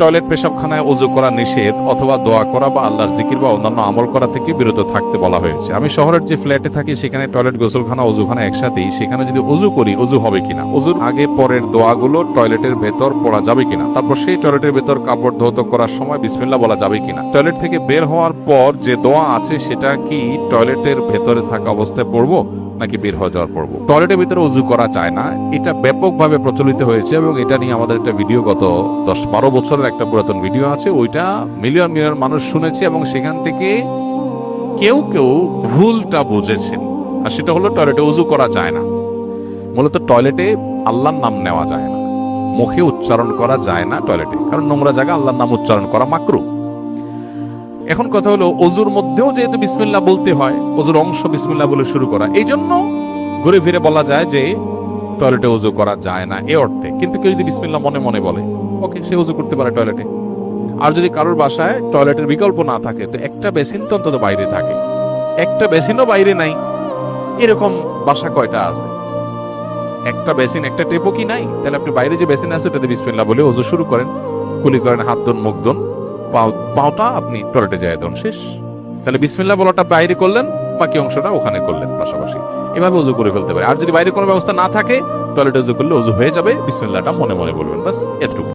Toilet পেশাবখানায় ওযু করা নিষেধ অথবা দোয়া করা বা আল্লাহর জিকির বা অন্যান্য আমল করা থেকে বিরত থাকতে বলা হয়েছে। আমি শহরের যে ফ্ল্যাটে থাকি সেখানে টয়লেট, গোসলখানা, ওযুখানা একসাথেই। সেখানে যদি ওযু করি, ওযু হবে কিনা, ওযুর আগে পরের দোয়াগুলো টয়লেটের ভেতর পড়া যাবে কিনা, তারপর সেই টয়লেটের ভেতর কাপড় ধৌত করার সময় বিসমিল্লাহ বলা যাবে কিনা, টয়লেট থেকে বের হওয়ার পর যে দোয়া আছে সেটা কি টয়লেটের ভেতরে থাকা অবস্থায় পড়বো নাকি বের হয়ে যাওয়ার পড়বো। টয়লেটের ভিতরে ওযু করা যায় না, এটা ব্যাপকভাবে প্রচলিত হয়েছে এবং এটা নিয়ে আমাদের একটা ভিডিও গত 10-12 বছরের একটা পুরাতন ভিডিও আছে। ওইটা মিলিয়ন মিলিয়ন মানুষ শুনেছে এবং সেখান থেকে কেউ কেউ ভুলটা বুঝেছেন। আর সেটা হলো টয়লেটে ওযু করা যায় না। মূলত টয়লেটে আল্লাহর নাম নেওয়া যায় না, মুখে উচ্চারণ করা যায় না টয়লেটে, কারণ নোংরা জায়গা আল্লাহর নাম উচ্চারণ করা মাকরুহ। এখন কথা হলো ওযুর মধ্যেও যেহেতু বিসমিল্লাহ বলতে হয়, ওযুর অংশ বিসমিল্লাহ বলে শুরু করা, এই জন্য ঘুরে ফিরে বলা যায় যে টয়লেটে ওযু করা যায় না এ অর্থে। কিন্তু কেউ যদি বিসমিল্লাহ মনে মনে বলে, ওকে, সে ওযু করতে পারে টয়লেটে। আর যদি কারোর বাসায় টয়লেটের বিকল্প না থাকে, তো একটা বেসিন তো অন্তত বাইরে থাকে, একটা বেসিনও বাইরে নাই, এরকম বাসা কয়টা আছে? একটা বেসিন, একটা টেপও কি নাই? তাহলে আপনি বাইরে যে বেসিন আছে ওটাতে বিসমিল্লাহ বলে ওযু শুরু করেন, কুলি করেন, হাত ধোন, মুখ ধোন, পাওটা আপনি টয়লেটে যায় দেন, শেষ। তাহলে বিসমিল্লাহ বলাটা বাইরে করলেন, বাকি অংশটা ওখানে করলেন পাশাপাশি, এভাবে ওযু করে ফেলতে পারে। আর যদি বাইরে কোনো ব্যবস্থা না থাকে, টয়লেটে ওযু করলে ওযু হয়ে যাবে, বিসমিল্লাহটা মনে মনে বলবেন, বাস এতটুকু।